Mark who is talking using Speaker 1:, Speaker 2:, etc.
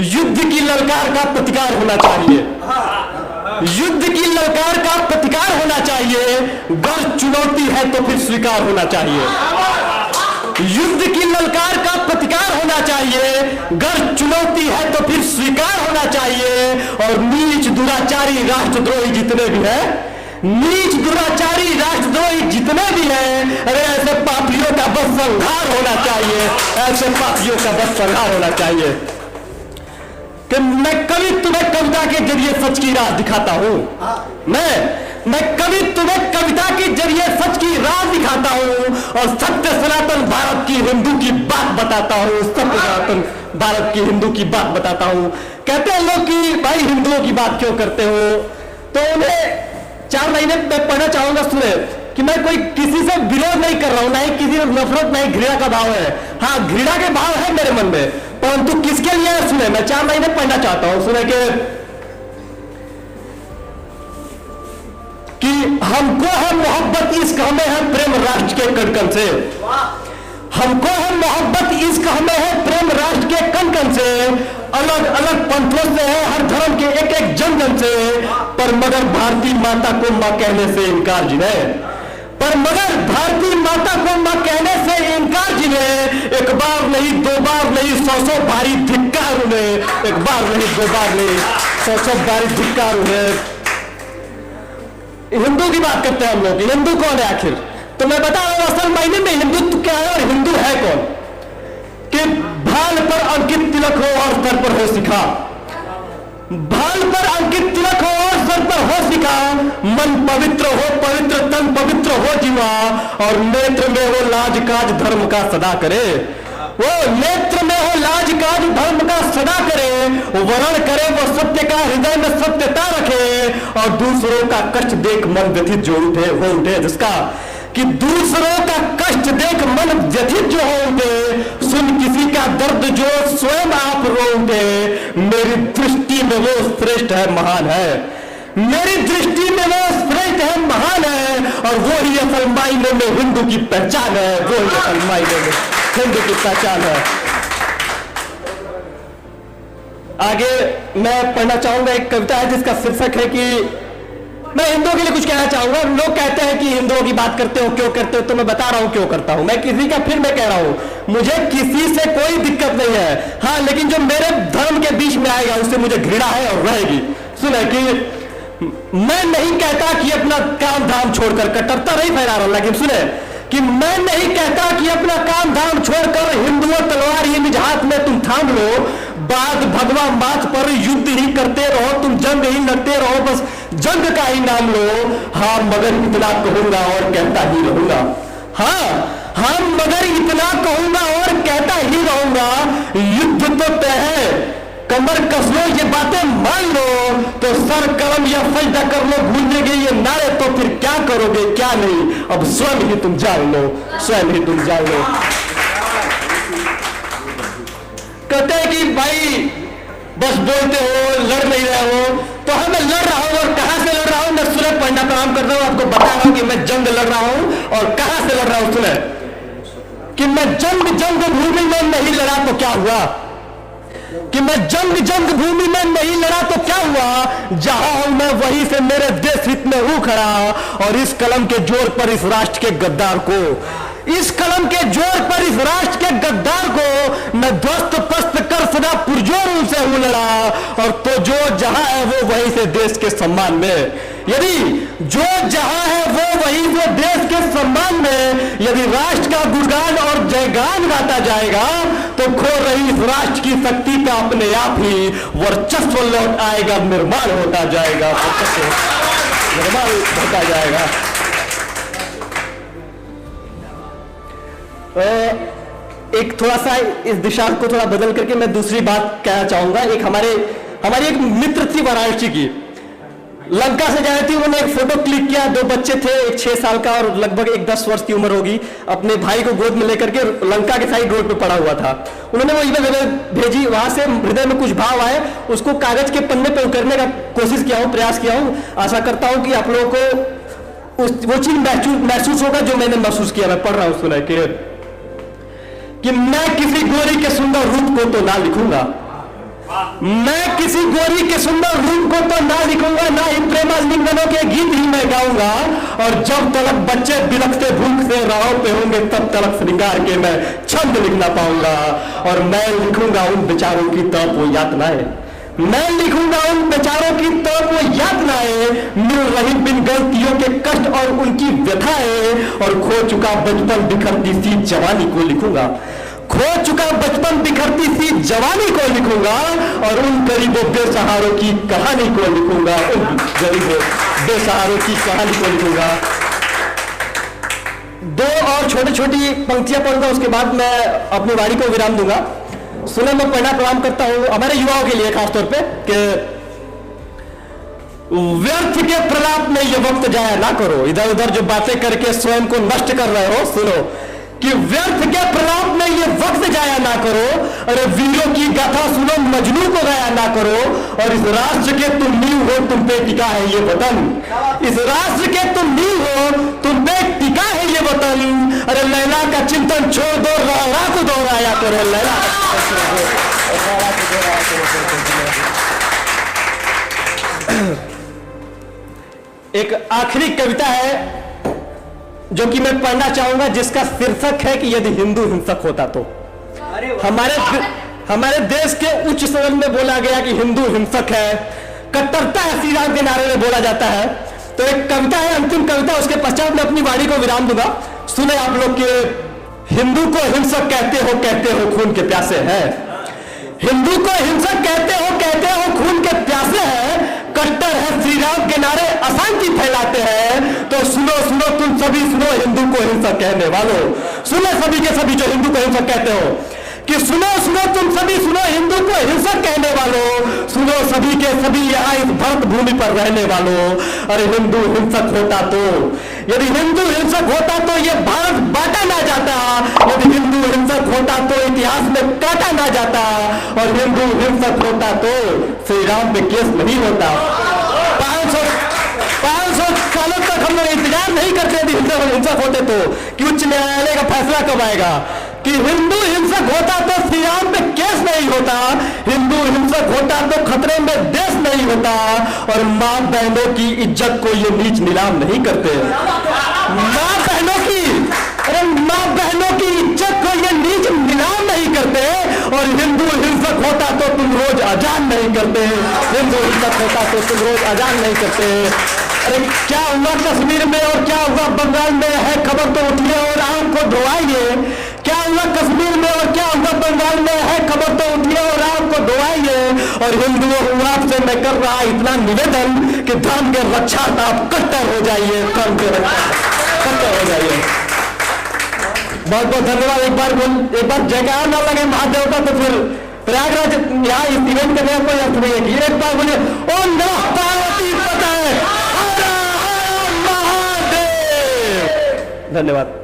Speaker 1: युद्ध की ललकार का प्रतिकार होना चाहिए। युद्ध की ललकार का प्रतिकार होना चाहिए। गर चुनौती है तो फिर स्वीकार होना चाहिए। युद्ध की ललकार का प्रतिकार होना चाहिए। गर चुनौती है तो फिर स्वीकार होना चाहिए। और नीच दुराचारी राष्ट्रद्रोही जितने भी हैं, नीच दुराचारी राष्ट्रद्रोही जितने भी हैं, अरे ऐसे पापियों का बस संहार होना चाहिए। ऐसे पापियों का बस संहार होना चाहिए। कि मैं कभी तुम्हें कविता के जरिए सच की राह दिखाता हूं। मैं कभी तुम्हें कविता के जरिए सच की राह दिखाता हूं और सत्य सनातन भारत की हिंदू की बात बताता हूं। सत्य सनातन भारत की हिंदू की बात बताता हूं। कहते हैं लोग कि भाई हिंदुओं की बात क्यों करते हो, तो उन्हें 4 महीने मैं पढ़ना चाहूंगा। सुने कि मैं कोई किसी से विरोध नहीं कर रहा हूं, ना ही किसी से नफरत, ना ही घृणा का भाव है। हाँ, घृणा के भाव है मेरे मन में, परंतु किसके लिए है? सुने, मैं 4 महीने पढ़ना चाहता हूं। सुने कि हमको है मोहब्बत इश्क, हमें है प्रेम राष्ट्र के कणकण से। हमको है मोहब्बत इश्क, हमें है प्रेम राष्ट्र के कणकण से। अलग अलग पंथों से है, हर धर्म के एक एक जन जन से। पर मगर भारतीय माता को मां कहने से इनकार जिन्हें, पर मगर भारतीय माता को मां कहने से इनकार जिन्हें। एक बार नहीं, 2 बार नहीं, 100 बारी धिक्कार उन्हें। एक बार नहीं, 2 बार नहीं, 100 बारी धिक्कार उन्हें। हिंदू की बात करते हैं हम लोग। हिंदू कौन है आखिर? तो मैं बता रहा हूं असल मायने में हिंदुत्व क्या है और हिंदू है कौन। कि भाल पर अंकित तिलक हो और सर पर हो शिखा। भाल पर अंकित तिलक हो और सर पर हो शिखा। मन पवित्र हो, पवित्र तन पवित्र हो जीवा। और नेत्र में हो लाज काज धर्म का सदा करे। वो नेत्र में हो लाज काज धर्म का सदा करे। वर्ण करे वो सत्य का, हृदय में सत्यता रखे। और दूसरों का कष्ट देख मन व्यथित जो उठे हो उठे, जिसका कि दूसरों का कष्ट देख मन व्यथित जो हो उठे। सुन किसी का दर्द जो स्वयं आप रो उठे। मेरी दृष्टि में वो श्रेष्ठ है, महान है। मेरी दृष्टि में वो श्रेष्ठ है, महान है। और वो ही असल मायने में हिंदू की पहचान है। वो ही असल मायने में हिंदू की पहचान है। आगे मैं पढ़ना चाहूंगा एक कविता है जिसका शीर्षक है कि मैं हिंदुओं के लिए कुछ कहना चाहूंगा। लोग कहते हैं कि हिंदुओं की बात करते हो, क्यों करते हो? तो मैं बता रहा हूं क्यों करता हूं। मैं किसी का, फिर मैं कह रहा हूं, मुझे किसी से कोई दिक्कत नहीं है। हाँ, लेकिन जो मेरे धर्म के बीच में आएगा उससे मुझे घृणा है और रहेगी। सुने कि मैं नहीं कहता कि अपना काम धाम छोड़कर, कट्टरता नहीं फैला रहा, लेकिन सुने कि मैं नहीं कहता कि अपना काम धाम छोड़कर हिंदुओं तलवार ये निज हाथ में तुम थाम लो। बाद भगवा माथ पर युद्ध ही करते रहो, तुम जंग ही लड़ते रहो, बस जंग का ही नाम लो। हाँ, मगर इतना कहूंगा और कहता ही रहूंगा। हाँ, मगर इतना कहूंगा और कहता ही रहूंगा। युद्ध तो तय है, कमर कस लो, ये बातें मान लो। तो सर कलम या सजदा कर लो, भूलने के ये नारे, तो फिर क्या करोगे क्या नहीं, अब स्वयं ही तुम जान लो, स्वयं ही तुम जान लो। कहते हैं कि भाई बस बोलते हो, लड़ नहीं रहे हो। तो हाँ, मैं लड़ रहा हूं। और कहां से लड़ रहा हूं? मैं सुने पढ़ना प्रारंभ करता हूं, आपको बता रहा हूं कि मैं जंग लड़ रहा हूं और कहां से लड़ रहा हूं। सुने कि मैं जंग भूमि में नहीं लड़ा तो क्या हुआ, कि मैं जंग भूमि में नहीं लड़ा तो क्या हुआ। जहां हूं मैं वहीं से मेरे देश हित में हूं खड़ा। और इस कलम के जोर पर इस राष्ट्र के गद्दार को, इस कलम के जोर पर इस राष्ट्र के गद्दार को मैं ध्वस्त पस्त कर सदा पुरजोर उनसे हूं लड़ा। और तो जो जहां है वो वहीं से देश के सम्मान में, यदि जो जहां है वो वहीं से देश के सम्मान में, यदि राष्ट्र का गुणगान और जयगान गाता जाएगा तो खो रही इस राष्ट्र की शक्ति का अपने आप ही वर्चस्व लौट आएगा, निर्माण होता जाएगा, निर्माण होता जाएगा। एक थोड़ा सा इस दिशा को थोड़ा बदल करके मैं दूसरी बात कहना चाहूंगा। एक हमारी एक मित्र थी वाराणसी की, लंका से जा रही थी। उन्होंने एक फोटो क्लिक किया, 2 बच्चे थे, एक 6 साल का और लगभग एक 10 वर्ष की उम्र होगी। अपने भाई को गोद में लेकर के लंका के साइड रोड पे पड़ा हुआ था। उन्होंने वो ईमेल भेजी, वहां से हृदय में कुछ भाव आए, उसको कागज के पन्ने पे उतरने का कोशिश किया हूं, प्रयास किया हूं। आशा करता हूं कि आप लोगों को वो चीज महसूस होगा जो मैंने महसूस किया। मैं पढ़ रहा हूं, सुना कि मैं किसी गोरी के सुंदर रूप को तो ना लिखूंगा, मैं किसी गोरी के सुंदर रूप को तो ना लिखूंगा, ना ही प्रेमालिंगनों के गीत ही मैं गाऊंगा। और जब तलक बच्चे बिलखते भूख से राहों पे होंगे, तब तलक श्रृंगार के मैं छंद लिख ना पाऊंगा। और मैं लिखूंगा उन बेचारों की तड़प वो यातनाएं, मैं लिखूंगा उन बेचारों की तड़प वो यातनाएं, मिल रही बिन गलतियों के कष्ट और उनकी व्यथाएं। और खो चुका बचपन बिखरती सी जवानी को लिखूंगा, खो चुका बचपन बिखरती सी जवानी को लिखूंगा। और उन गरीबों बेसहारों की कहानी को लिखूंगा, उन गरीबों बेसहारों की कहानी को लिखूंगा। दो और छोटी छोटी पंक्तियां पढ़ूंगा, उसके बाद मैं अपनी वाणी को विराम दूंगा। सुने, मैं पहला प्रणाम करता हूं हमारे युवाओं के लिए खासतौर पे कि व्यर्थ के प्रलाप में ये वक्त जाया ना करो। इधर उधर जो बातें करके स्वयं को नष्ट कर रहे हो, सुनो कि व्यर्थ के प्रलाप में ये वक्त जाया ना करो। अरे वीरों की गाथा सुनो, मजनू को गाया ना करो। और इस राष्ट्र के तुम नींव हो, तुम पे टिका है ये वतन। इस राष्ट्र के तुम नींव हो, तुम पे टिका है ये वतन। अरे लैला का चिंतन छोड़ दो, लैला को दोहराया करो, लैला एक आखिरी कविता है जो कि मैं पढ़ना चाहूंगा, जिसका शीर्षक है कि यदि हिंदू हिंसक होता तो। हमारे देश के उच्च सदन में बोला गया कि हिंदू हिंसक है, कट्टरता है श्री राम के नारे में बोला जाता है। तो एक कविता है, अंतिम कविता, उसके पश्चात मैं अपनी वाणी को विराम दूंगा। सुने आप लोग के हिंदू को हिंसक कहते हो खून के प्यासे हैं। हिंदू को हिंसक कहते हो खून के प्यासे हैं। कट्टर है श्री राम के नारे, अशांति फैलाते हैं। तो सुनो सुनो तुम सभी सुनो हिंदू को हिंसक कहने वालों, सुनो सभी के सभी जो हिंदू को हिंसक कहते हो, कि सुनो सुनो तुम सभी सुनो हिंदू को हिंसक कहने वालों, सुनो सभी के सभी यहाँ इस भरत भूमि पर रहने वालों। अरे हिंदू हिंसक होता तो, यदि हिंदू हिंसक होता तो ये भारत बांटा ना जाता। यदि हिंदू हिंसक होता तो इतिहास में काटा ना जाता। और हिंदू हिंसक होता तो श्री राम पे केस नहीं होता। 500 सालों तक हम लोग इंतजार नहीं करते यदि हिंसक होते तो कि उच्च न्यायालय का फैसला कब आएगा। कि हिंदू हिंसक होता तो श्री राम पे केस नहीं होता, हिंदू हिंसक होता तो खतरे में देश नहीं होता। और मां बहनों की इज्जत को ये नीच नीलाम नहीं करते। मां बहनों की, अरे मां बहनों की इज्जत को ये नीच नीलाम नहीं करते। और हिंदू हिंसक होता तो तुम रोज अजान नहीं करते, हिंदू हिंसक होता तो तुम रोज अजान नहीं करते। अरे क्या हुआ कश्मीर में और क्या हुआ बंगाल में है खबर तो उठिए और आंख को धोआइए। क्या हुआ कश्मीर में और क्या हुआ बंगाल में है खबर तो उठिए और आंख को धोआइए। और हिंदुओं आपसे मैं कर रहा इतना निवेदन कि धर्म के रक्षा आप कट्टर हो जाइए, धर्म के कट्टर हो जाइए। बहुत बहुत धन्यवाद। एक बार जयकार ना लगे महादेव का तो फिर प्रयागराज यहाँ इस इवेंट करने कोई अर्थ नहीं है कि एक बार बोलिए ओम नमः पार्वती पते। धन्यवाद।